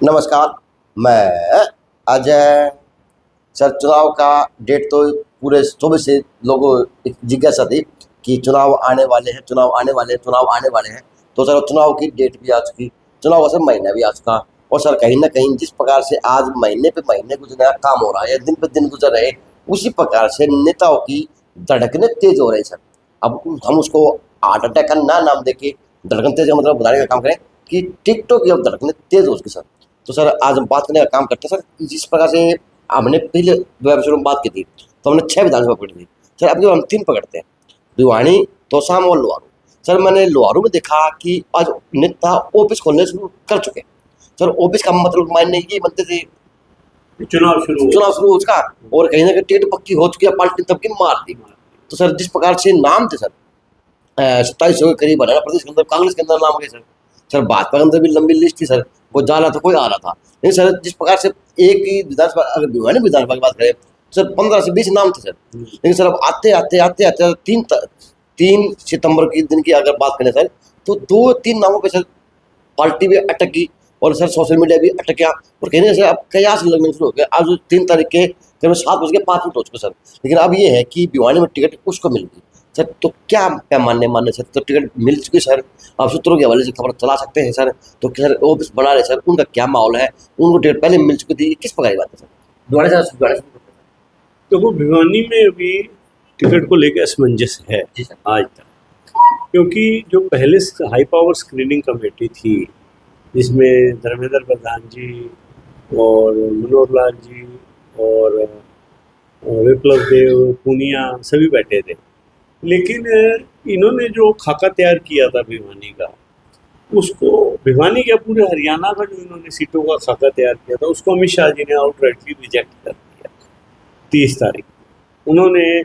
नमस्कार, मैं अजय। सर, चुनाव का डेट तो पूरे 24 से लोगों की जिज्ञासा थी कि चुनाव आने वाले हैं, चुनाव आने वाले हैं, चुनाव आने वाले हैं। तो सर, चुनाव की डेट भी आ चुकी, चुनाव का सर महीना भी आ चुका। और सर, कहीं ना कहीं जिस प्रकार से आज महीने पे महीने कुछ नया काम हो रहा है, दिन पे दिन गुजर रहे, उसी प्रकार से नेताओं की धड़कने तेज हो रही है सर। अब हम उसको हार्ट अटैक का ना नाम देके धड़कन तेज का मतलब बताने का काम करें कि टिकटॉक की अब धड़कने तेज हो चुकी सर। तो सर, आज हम बात करने का काम करते हैं सर, जिस प्रकार से हमने पहले दो एपिसोड में बात की थी, तो हमने 6 विधानसभा पकड़ी थी सर। अब जो हम 3 पकड़ते हैं, भिवानी, तोशाम और लोहारू। सर, मैंने लोहारू में देखा कि आज नेता ऑफिस खोलने शुरू कर चुके हैं सर। ऑफिस का मतलब मायने ये बनते थे चुनाव शुरू हो चुका, और कहीं ना कहीं टिकट पक्की हो चुकी है, पार्टी तब की मार दी। तो सर, जिस प्रकार से नाम थे सर, 2700 के करीब हरियाणा प्रदेश के अंदर कांग्रेस के अंदर नाम गए सर। सर, भाजपा के अंदर भी लंबी लिस्ट थी सर, कोई जा रहा था, कोई आ रहा था। लेकिन सर, जिस प्रकार से एक ही विधानसभा, अगर भिवानी विधानसभा की बात करें, सर 15 से 20 नाम थे सर। लेकिन सर, अब आते आते आते आते 3 सितंबर के दिन की अगर बात करें सर, तो 2-3 नामों पे सर पार्टी भी अटक गई, और सर सोशल मीडिया भी अटक गया। और कहने से अब कयास लगने शुरू हो गया। आज 3 तारीख के करीब 7:05 हो चुके सर। लेकिन अब ये है कि भिवानी में टिकट उसको मिल गई सर। तो क्या पैमाने मानने सर, तो टिकट मिल चुकी सर। आप सूत्रों के हवाले से खबर चला सकते हैं सर। तो सर, ऑफिस बना रहे सर, उनका क्या माहौल है, उनको टिकट पहले मिल चुकी थी, किस प्रकार की बात है सर? भिवानी से देखो, भिवानी में अभी टिकट को लेकर असमंजस है जी सर। आज तक, क्योंकि जो पहले हाई पावर स्क्रीनिंग कमेटी थी, जिसमें धर्मेंद्र प्रधान जी और मनोहर लाल जी और विप्लव देव पूनिया सभी बैठे थे, लेकिन इन्होंने जो खाका तैयार किया था भिवानी का, उसको भिवानी क्या पूरे हरियाणा का जो इन्होंने सीटों का खाका तैयार किया था, उसको अमित शाह जी ने आउटराइटली रिजेक्ट कर दिया 30 तारीख। उन्होंने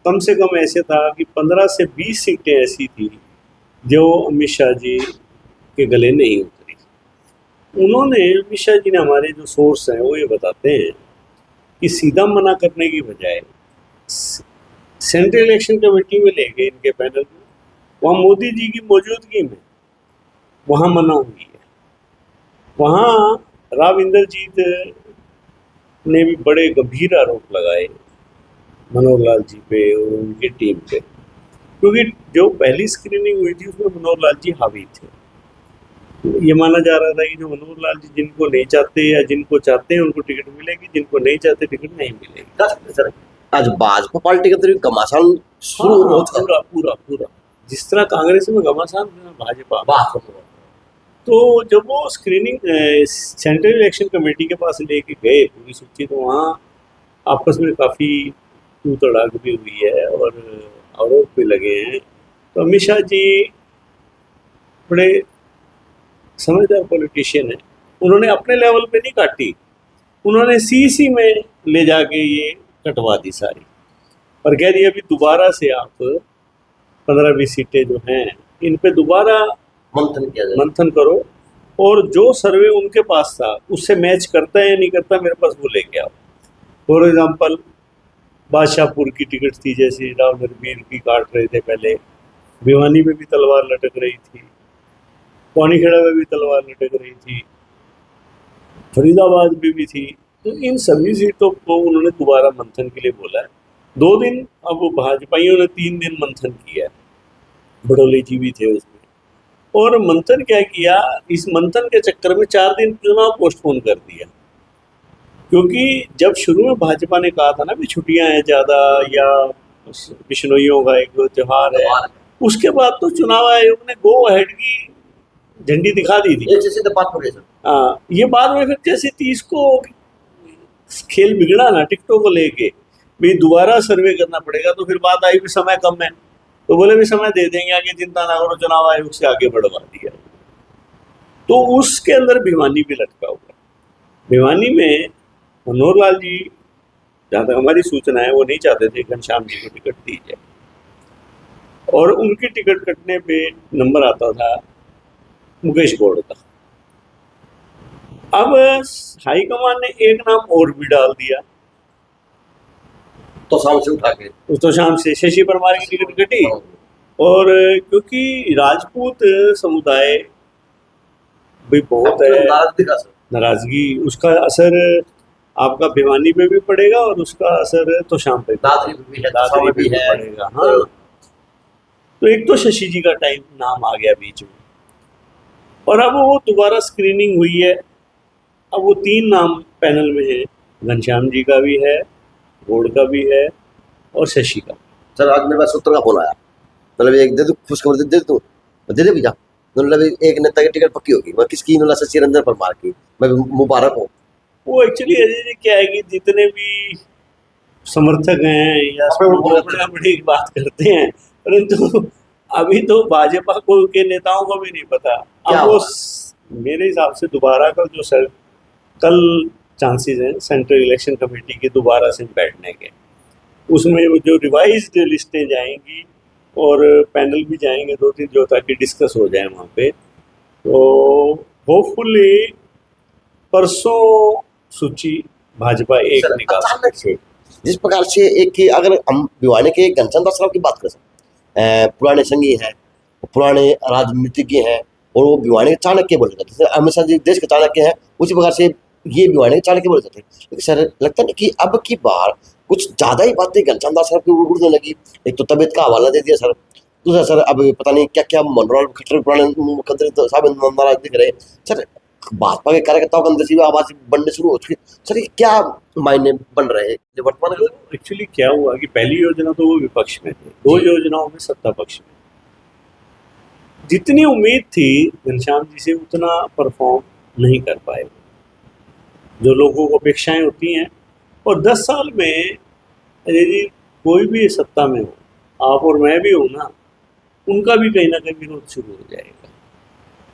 कम से कम ऐसे था कि 15 से 20 सीटें ऐसी थी जो अमित शाह जी के गले नहीं उतरी। उन्होंने, अमित शाह जी ने, हमारे जो सोर्स हैं वो ये बताते हैं कि सीधा मना करने की बजाय सेंट्रल इलेक्शन कमेटी में ले गए इनके पैनल में, वहाँ मोदी जी की मौजूदगी में वहाँ मना हुई है। वहाँ राव इंद्रजीत ने भी बड़े गंभीर आरोप लगाए मनोहर लाल जी पे और उनकी टीम पे, क्योंकि जो पहली स्क्रीनिंग हुई थी उसमें मनोहर लाल जी हावी थे। ये माना जा रहा था कि जो मनोहर लाल जी जिनको नहीं चाहते या जिनको चाहते हैं उनको टिकट मिलेगी, जिनको नहीं चाहते टिकट नहीं मिलेगी सर। आज भाजपा पार्टी के अंदर भी घमासान शुरू हो चुका है। पूरा पूरा पूरा जिस तरह कांग्रेस में घमासान भाजपा। तो जब वो स्क्रीनिंग सेंट्रल इलेक्शन कमेटी के पास लेके गए पूरी सूची, तो वहाँ आपस में काफ़ी तू तड़ाक भी हुई है और आरोप भी लगे हैं। तो अमित शाह जी बड़े समझदार पॉलिटिशियन है, उन्होंने अपने लेवल पे नहीं काटी, उन्होंने सीसी में ले जाके ये कटवा दी सारी, और कह दिया अभी दोबारा से आप 15-20 सीटें जो हैं इन पे दोबारा मंथन करो, और जो सर्वे उनके पास था उससे मैच करता है या नहीं करता, मेरे पास वो लेके आओ। फॉर एग्जाम्पल, बादशाहपुर की टिकट थी, जैसे राव नरवीर की काट रहे थे पहले, भिवानी में भी तलवार लटक रही थी, पानीखेड़ा में भी तलवार लटक रही थी, फरीदाबाद में भी थी। तो इन सभी सीटों को उन्होंने दोबारा मंथन के लिए बोला है। 2 दिन, अब भाजपाइयों ने 3 दिन मंथन किया, बड़ोली जी भी थे उसमें। और मंथन क्या किया, इस मंथन के चक्कर में 4 दिन चुनाव पोस्टपोन कर दिया, क्योंकि जब शुरू में भाजपा ने कहा था ना भी छुट्टियां हैं ज़्यादा या बिश्नोइयों का एक त्यौहार है, उसके बाद तो चुनाव आयोग ने गो अहेड की झंडी दिखा दी थी। हाँ, ये बाद में फिर जैसे 30 को खेल बिगड़ा ना टिकटों को लेके, भाई दोबारा सर्वे करना पड़ेगा, तो फिर बात आई भी समय कम है, तो बोले भी समय दे देंगे, आगे चिंता ना करो, चुनाव आयोग से आगे बढ़वा दिया। तो उसके अंदर भिवानी भी लटका हुआ है। भिवानी में मनोहर लाल जी, जहाँ तक हमारी सूचना है, वो नहीं चाहते थे घनश्याम जी को टिकट दी जाए, और उनकी टिकट कटने पे नंबर आता था मुकेश गौड़ का। अब हाईकमान ने एक नाम और भी डाल दिया, तो शाम से उठा के, तो शाम से शशि परमार की टिकट कटी। और क्योंकि राजपूत समुदाय भी बहुत है, नाराजगी, उसका असर आपका भिवानी पे भी पड़ेगा और उसका असर तो शाम पे भी दादरी पे भी है, दादरी तसावड़ पे भी भी है। पड़ेगा। हाँ, तो एक तो शशि जी का टाइम नाम आ गया बीच में, और अब वो दोबारा स्क्रीनिंग हुई है। अब वो 3 नाम पैनल में है, घनश्याम जी का भी है, गौड़ का भी है और शशि का। सर आज मेरे पास सूत्र का फोन आया, मतलब एक दे दो खुशखबरी दे दो, दे दे भैया, मतलब एक नेता की टिकट पक्की होगी, मैं किसकी नला से चिरंजन परमार की, मैं मुबारक हूँ। वो एक्चुअली अजय जी क्या है कि जितने भी समर्थक हैं या अपने वो बोलते अपने अपनी बात करते हैं, परंतु अभी तो भाजपा को के नेताओं को भी नहीं पता। क्या अब वो हुआ? मेरे हिसाब से दोबारा का जो सर कल चांसेस हैं सेंट्रल इलेक्शन कमेटी के दोबारा से बैठने के, उसमें वो जो रिवाइज्ड लिस्टें जाएंगी और पैनल भी जाएंगे 2-3 जो, ताकि डिस्कस हो जाए वहाँ पे। तो होपफुली परसों सूची भाजपा एक सर निकाल अचानक सकती है। जिस प्रकार से एक की अगर हम भिवानी के घनश्याम दास राव की बात करें, पुराने संगी हैं, पुराने राजनीतिज्ञ हैं, और वो भिवानी के चाणक्य बोले जाते हैं, अमित शाह जी देश के चाणक्य हैं, उसी प्रकार से ये भिवानी के चाणक्य बोले जाते हैं। लेकिन सर लगता नहीं कि अब की बार कुछ ज्यादा ही बातें घनश्याम दास साहब की उड़ने लगी। एक तो तबीयत का हवाला दे दिया सर, दूसरा सर अब पता नहीं क्या क्या मनोहर खट्टर पुराने मुख्यमंत्री तो साहब नाराज दिख रहे सर, भाजपा के कार्यकर्ताओं के अंदर से भी आवाज बनने शुरू हो चुकी। सर ये क्या मायने बन रहे हैं जो वर्तमान में? एक्चुअली क्या हुआ कि पहली योजना तो वो विपक्ष में थे, 2 योजनाओं में सत्ता पक्ष में। जितनी उम्मीद थी घनश्याम जी से उतना परफॉर्म नहीं कर पाए, जो लोगों को अपेक्षाएं होती हैं। और 10 साल में अजय जी कोई भी सत्ता में हो, आप और मैं भी हो ना, उनका भी कहीं ना कहीं विरोध शुरू हो जाएगा,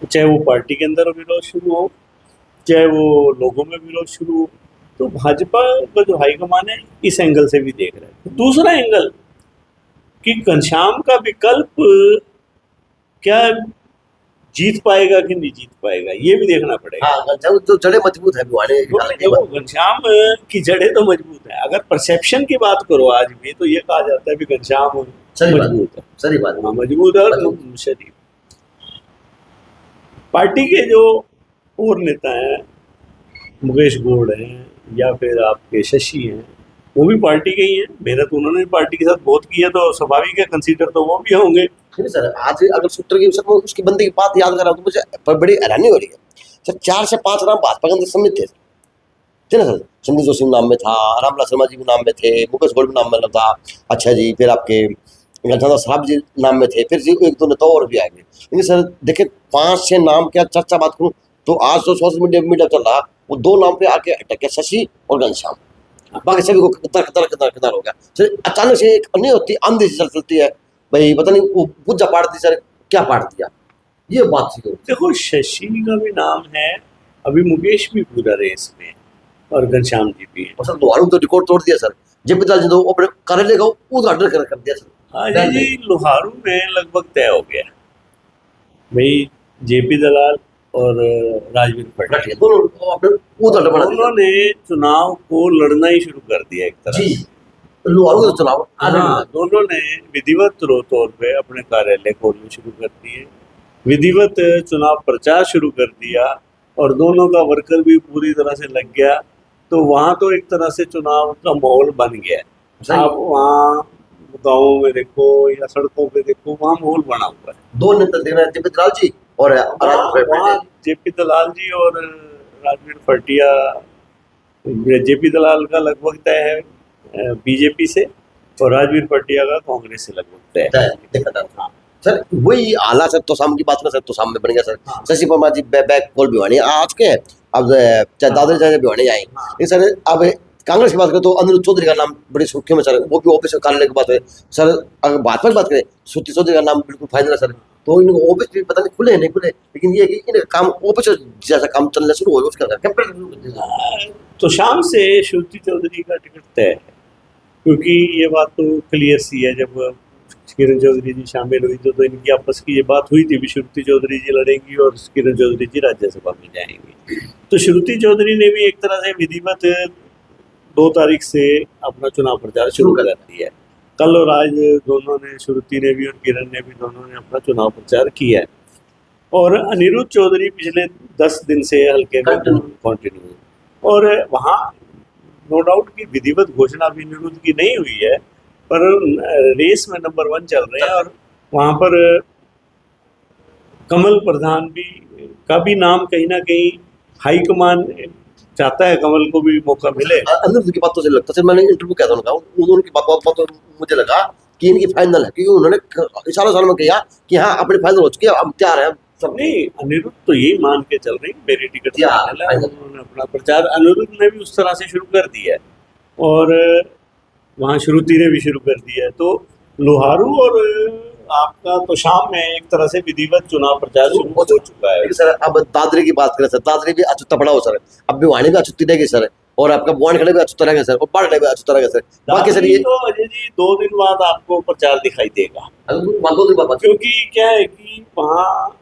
चाहे वो पार्टी के अंदर विरोध शुरू हो, चाहे वो लोगों में विरोध शुरू हो। तो भाजपा का जो हाईकमान है इस एंगल से भी देख रहा है। दूसरा एंगल कि घनश्याम का विकल्प क्या जीत पाएगा कि नहीं जीत पाएगा, ये भी देखना पड़ेगा। हाँ, जो जड़े मजबूत है भिवानी देखो घनश्याम की जड़ें तो मजबूत है। अगर परसेप्शन की बात करो आज भी, तो ये कहा जाता है कि घनश्याम सही बात मजबूत है। सही बात हाँ, मजबूत है और शरीफ। पार्टी के जो और नेता हैं, मुकेश गौड़ हैं या फिर आपके शशि हैं, वो भी पार्टी के ही हैं। मेहनत उन्होंने भी पार्टी के साथ बहुत की है, तो स्वाभाविक है कंसीडर तो वो भी होंगे। नहीं सर, आज अगर सूत्र की सर उसकी बंदी की बात याद कर रहा हूँ तो मुझे बड़ी हैरानी हो रही है सर। 4 से 5 नाम भाजपा के अंदर सम्मिलित थे ना सर। संदीप जोशी नाम में था, रामलाल शर्मा जी भी नाम में थे, मुकेश गोल्ड नाम में था, अच्छा जी, फिर आपके घनश्याम साहब जी नाम में थे, फिर जी 1-2 नेता और भी आएंगे। लेकिन सर देखिए 5-6 नाम क्या चर्चा बात करूँ तो आज तो सोशल मीडिया चल रहा, वो 2 नाम पे आके अटक गया, शशि और घनश्याम। बाकी सभी को कतार हो गया सर। अचानक से एक नहीं होती आंधी से चलती है भाई, पता नहीं वो पूजा पाट दी सर, क्या पाट दिया, ये बात थी। देखो शशि का भी नाम है, अभी मुकेश भी पूरा रेस में और घनश्याम जी भी है। और सर दोबारा तो रिकॉर्ड तोड़ दिया सर, जेपी दलाल जी तो अपने कार्यालय का उद्घाटन कर दिया सर। हाँ जी, लोहारू में लगभग तय हो गया भाई, जेपी दलाल और राजवीर पटेल उन्होंने चुनाव को लड़ना ही शुरू कर दिया एक तरह से। लोहारू का चुनाव दोनों ने विधिवत तौर पे अपने कार्यालय खोलने शुरू कर दिए, विधिवत चुनाव प्रचार शुरू कर दिया, और दोनों का वर्कर भी पूरी तरह से लग गया। तो वहाँ तो एक तरह से चुनाव का माहौल बन गया। आप वहाँ गाँवों में देखो या सड़कों पे देखो, वहाँ माहौल बना हुआ है। 2 नेता देख रहे हैं, जेपी दलाल जी और वहाँ जेपी दलाल जी और राजवीर फटिया। जेपी दलाल का लगभग तय है बीजेपी से, और राजवीर फटिया का कांग्रेस से लगभग तय। हाँ सर, वही आला सर तो शाम की बात ना सर, तो शाम में बन गया सर। शशि परमार जी बैक पोल भिवानी आ चुके हैं, अब चाहे दादरी चाहे भिवानी आएंगे। लेकिन सर अब कांग्रेस की बात करें तो अनिरुद्ध चौधरी का नाम बड़ी सुर्खियों में सर, वो भी ऑफिस कार्यालय की बात है सर। अगर भाजपा की बात करें, श्रुति चौधरी का नाम बिल्कुल फाइनल है सर। तो इनको ऑफिस भी पता नहीं खुले नहीं खुले, लेकिन ये कि इनका काम ऑफिस जैसा काम चलना शुरू हो उसका। तो शाम से श्रुति चौधरी का टिकट तय है, क्योंकि ये बात तो क्लियर सी है, जब किरण चौधरी जी शामिल हुई तो इनकी आपस की ये बात हुई थी भी श्रुति चौधरी जी लड़ेंगी और किरण चौधरी जी राज्यसभा में जाएंगी। तो श्रुति चौधरी ने भी एक तरह से विधिवत 2 तारीख से अपना चुनाव प्रचार शुरू कर दिया है। कल और आज दोनों ने, श्रुति ने भी और किरण ने भी, दोनों ने अपना चुनाव प्रचार किया है। और अनिरुद्ध चौधरी पिछले 10 दिन से हल्के में कंटिन्यू, और वहाँ नो डाउट की विधिवत घोषणा भी अनिरुद्ध की नहीं हुई है, पर रेस में नंबर 1 चल रहे हैं, और वहाँ पर कमल प्रधान भी का भी नाम कहीं ना कहीं हाईकमान चाहता है कमल को भी मौका मिले। अनिरुद्ध की बातों से लगता है, मैंने इंटरव्यू किया था उनका, उनकी बात तो मुझे लगा कि इनकी फाइनल है, क्योंकि उन्होंने सालों में कहा कि हाँ अपनी फाइनल हो चुकी है, हम तैयार हैं सब। नहीं, अनिरुद्ध तो यही मान के चल रही मेरी टिकट फाइनल है, उन्होंने अपना प्रचार अनिरुद्ध ने भी उस तरह से शुरू कर दिया है, और वहाँ श्रुति ने भी शुरू कर दिया है। तो लोहारू और आपका तो शाम में एक तरह से विधिवत चुनाव प्रचार शुरू हो चुका है। सर अब दादरी की बात करें सर, दादरी भी अछूता पड़ा हो सर, अब भिवानी भी अछूती रहेगी सर, और आपका बुआनखड़े भी अछूता रहेगा सर, और बाड़खड़े भी अछूता रहेगा सर। बाकी सर ये तो अजय जी 2 दिन बाद आपको प्रचार दिखाई देगा, क्योंकि क्या है कि वहाँ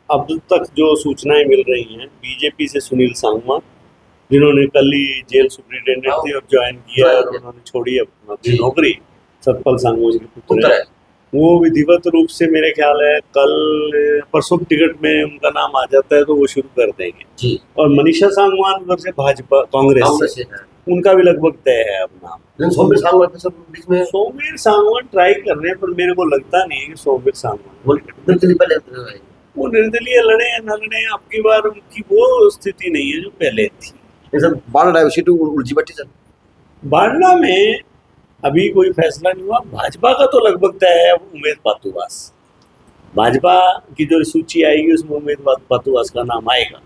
अब तक जो सूचनाएं मिल रही हैं बीजेपी से सुनील सांगवान, जिन्होंने कल ही जेल सुप्रिंटेंडेंट थे और ज्वाइन किया, और उन्होंने छोड़ी अपनी नौकरी, सतपाल सांगवान के पुत्र है, वो विधिवत रूप से मेरे ख्याल है कल परसों टिकट में उनका नाम आ जाता है तो वो शुरू कर देंगे जी। और मनीषा सांगवान उधर से भाजपा कांग्रेस से उनका भी लगभग तय है अब नाम। सोमवीर सांगवान ट्राई कर रहे हैं, पर मेरे को लगता नहीं है कि सोमवीर सांगवान वो निर्दलीय लड़े या न लड़े, आपकी बार उनकी वो स्थिति नहीं है जो पहले थी। बारना में अभी कोई फैसला नहीं हुआ, भाजपा का तो लगभग तय है उमेद पातुवास, भाजपा की जो सूची आएगी उसमें उमेद पातुवास का नाम आएगा।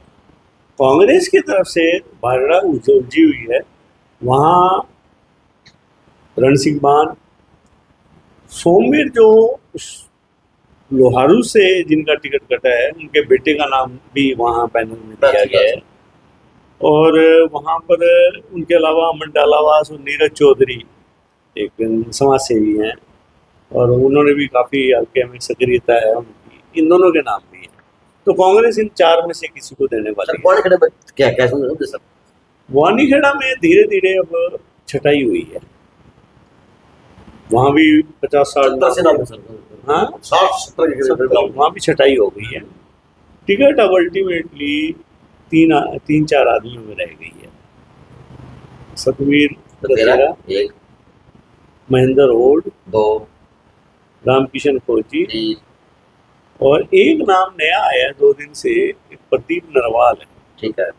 कांग्रेस की तरफ से बारना उलझी हुई है, वहाँ रण सिंह मान, सोमवीर जो लोहारू से जिनका टिकट कटा है उनके बेटे का नाम भी वहाँ पैनल में दिया गया है, और वहाँ पर उनके अलावा अमन डालावास और नीरज चौधरी एक समाज सेवी हैं, और उन्होंने भी काफ़ी हल्के में सक्रियता है उनकी, इन दोनों के नाम भी है। तो कांग्रेस इन 4 में से किसी को देने वाली है। क्या वानीखेड़ा में धीरे धीरे अब छटाई हुई है, वहाँ भी 50-60 हाँ 60-70 वहाँ भी छटाई हो गई है। टिकट अब अल्टीमेटली 3-4 आदमियों में रह गई है, सतवीर एक, महेंद्र ओल्ड 2, रामकिशन फौजी, और एक नाम नया आया 2 दिन से, प्रदीप नरवाल है, ठीक है,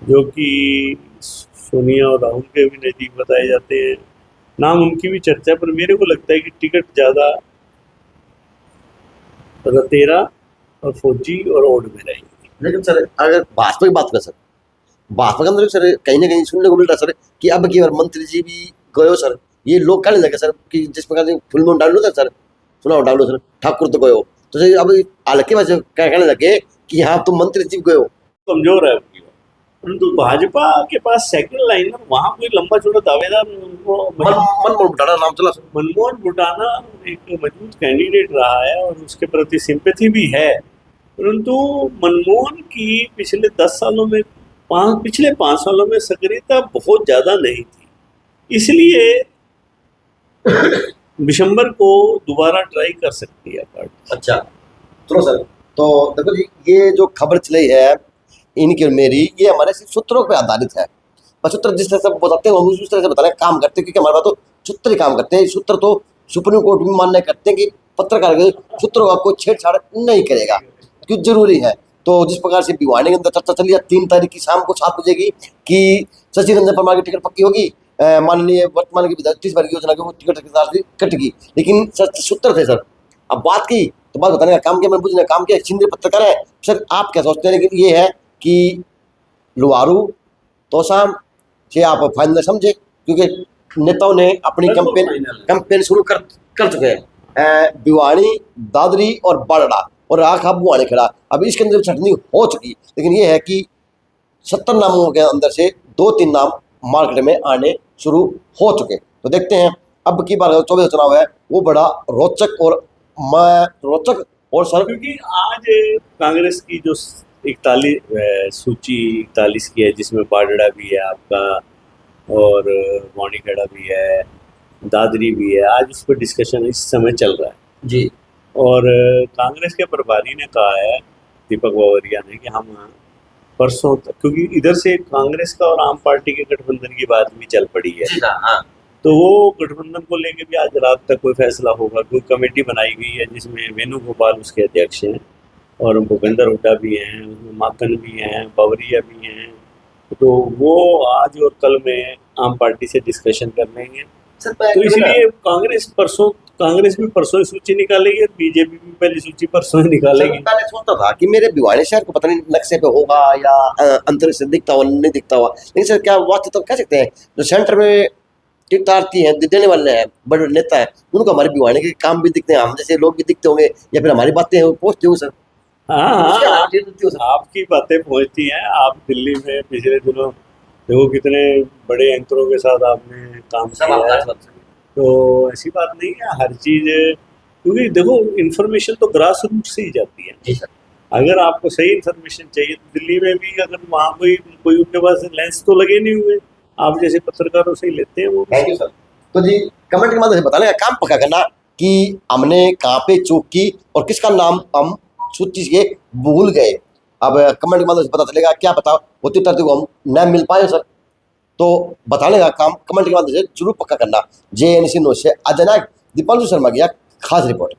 जो कि सोनिया और राहुल के भी नजदीक बताए जाते हैं, नाम उनकी भी चर्चा, पर मेरे को लगता है कि टिकट ज़्यादा रतेरा और फौजी और ओल्ड में रहेगी। लेकिन सर अगर भाजपा की बात करें सर, भाजपा के अंदर सर कहीं ना कहीं सुनने को मिल रहा है सर कि अब की बार मंत्री जी भी गए सर, ये लोग कहने लगे सर कि जिस प्रकार से फिल्मों डाल लो सर, सुनाओ डाल लो सर, ठाकुर तो गए हो, तो सर अब हालांकि वजह कहने लगे कि हाँ तुम मंत्री जी गए हो, कमजोर है उनकी, परंतु भाजपा के पास सेकंड लाइन वहाँ कोई लंबा चौड़ा दावेदार उनको मनमोहन बुटाना नाम चला सर। मनमोहन बुटाना एक मजबूत कैंडिडेट रहा है और उसके प्रति सिंपैथी भी है, परंतु मनमोहन की पिछले 10 सालों में पिछले 5 सालों में सक्रियता बहुत ज़्यादा नहीं थी, इसलिए दिसंबर को दोबारा ट्राई कर सकती है पार्टी। अच्छा चलो सर, तो देखो जी ये जो खबर चली है इनकी और मेरी, ये हमारे सिर्फ सूत्रों पे आधारित है, पर सूत्र जिस तरह से बताते हैं हम उस तरह से बताने काम करते हैं, क्योंकि हमारे पास तो सूत्र ही काम करते हैं। सूत्र तो सुप्रीम कोर्ट भी मान्य करते हैं कि पत्रकार के सूत्रों का कोई छेड़छाड़ नहीं करेगा, क्योंकि जरूरी है। तो जिस प्रकार से भिवानी के अंदर चर्चा चली है 3 तारीख की शाम को 7 बजे की कि शशि रंजन परमार की टिकट पक्की होगी, माननीय वर्तमान की विधायक 30 बार की योजना की वो टिकट के कटेगी, लेकिन सूत्र थे सर। अब बात की तो बात बताने का काम किया, मैंने पूछने का काम किया, सिंधी पत्रकार है सर, आप क्या सोचते हैं? लेकिन ये है कि लुहारू तोशाम से आप फाइनल समझे, क्योंकि नेताओं ने अपनी कैंपेन शुरू कर चुके हैं, भिवानी, दादरी और बाड़ड़ा और आखा बुआने खड़ा। अब इसके अंदर छटनी हो चुकी, लेकिन ये है कि 70 नामों के अंदर से 2-3 नाम मार्केट में आने शुरू हो चुके। तो देखते हैं अब की बार 24 चुनाव है वो बड़ा रोचक और सर, क्योंकि आज कांग्रेस की जो 41 सूची 41 की है, जिसमें बाड़ड़ा भी है आपका और वानीखेड़ा भी है, दादरी भी है, आज उस पर डिस्कशन इस समय चल रहा है जी। और कांग्रेस के प्रभारी ने कहा है दीपक बावरिया ने कि हम परसों तक, क्योंकि इधर से कांग्रेस का और आम पार्टी के गठबंधन की बात भी चल पड़ी है, जी हाँ हाँ तो वो गठबंधन को लेके भी आज रात तक कोई फैसला होगा। कोई कमेटी बनाई गई है जिसमें वेणुगोपाल उसके अध्यक्ष हैं और भूपेंद्र हुड्डा भी हैं, उसमें माकन भी हैं, बावरिया भी हैं। तो वो आज और कल में आम पार्टी से डिस्कशन कर लेंगे। सर मैं तो इसलिए कांग्रेस भी परसों ही सूची निकालेगी और बीजेपी भी पहली सूची परसों ही सर, निकालेगी। मैं पहले सोचता था कि मेरे भिवानी शहर को पता नहीं नक्शे पे होगा या अंतरिक्ष से दिखता हुआ नहीं दिखता हुआ, लेकिन सर क्या वास्तव तो कह सकते हैं जो सेंटर में टिकटार्थी हैं देने वाले हैं बड़े बड़े नेता हैं, उनको हमारे भिवानी के काम भी दिखते हैं, हम जैसे लोग भी दिखते होंगे या फिर हमारी बातें पहुंचती होंगी सर। हाँ उसके हाँ, अलावा चीज़ होती हो सर। आपकी बातें पहुंचती हैं। आप दिल्ली में पिछले दिनों देखो कितने बड़े एंकरों के साथ आपने काम सब किया आपका है, आशीर्वाद सर। तो ऐसी बात नहीं है। हर चीज़, क्योंकि देखो इन्फॉर्मेशन तो ग्रास रूट से ही जाती है। जी सर। अगर आपको सही इन्फॉर्मेशन चाहिए तो दिल्ली में भी अगर वहाँ कोई उनके पास लेंस तो लगे नहीं हुए, आप जैसे पत्रकारों से ही लेते हैं वो। Thank you sir. तो जी कमेंट के माध्यम से बताने का काम पक्का करना कि हमने कहाँ पे चूक की और किसका नाम हम सूची से भूल गए। अब कमेंट के माध्यम से पता चलेगा, क्या पता होती उतरती को हम न मिल पाए सर। तो बताने का काम कमेंट के माध्यम से जरूर पक्का करना। JNC न्यूज़ से अजय नायक, दीपांशु शर्मा की खास रिपोर्ट।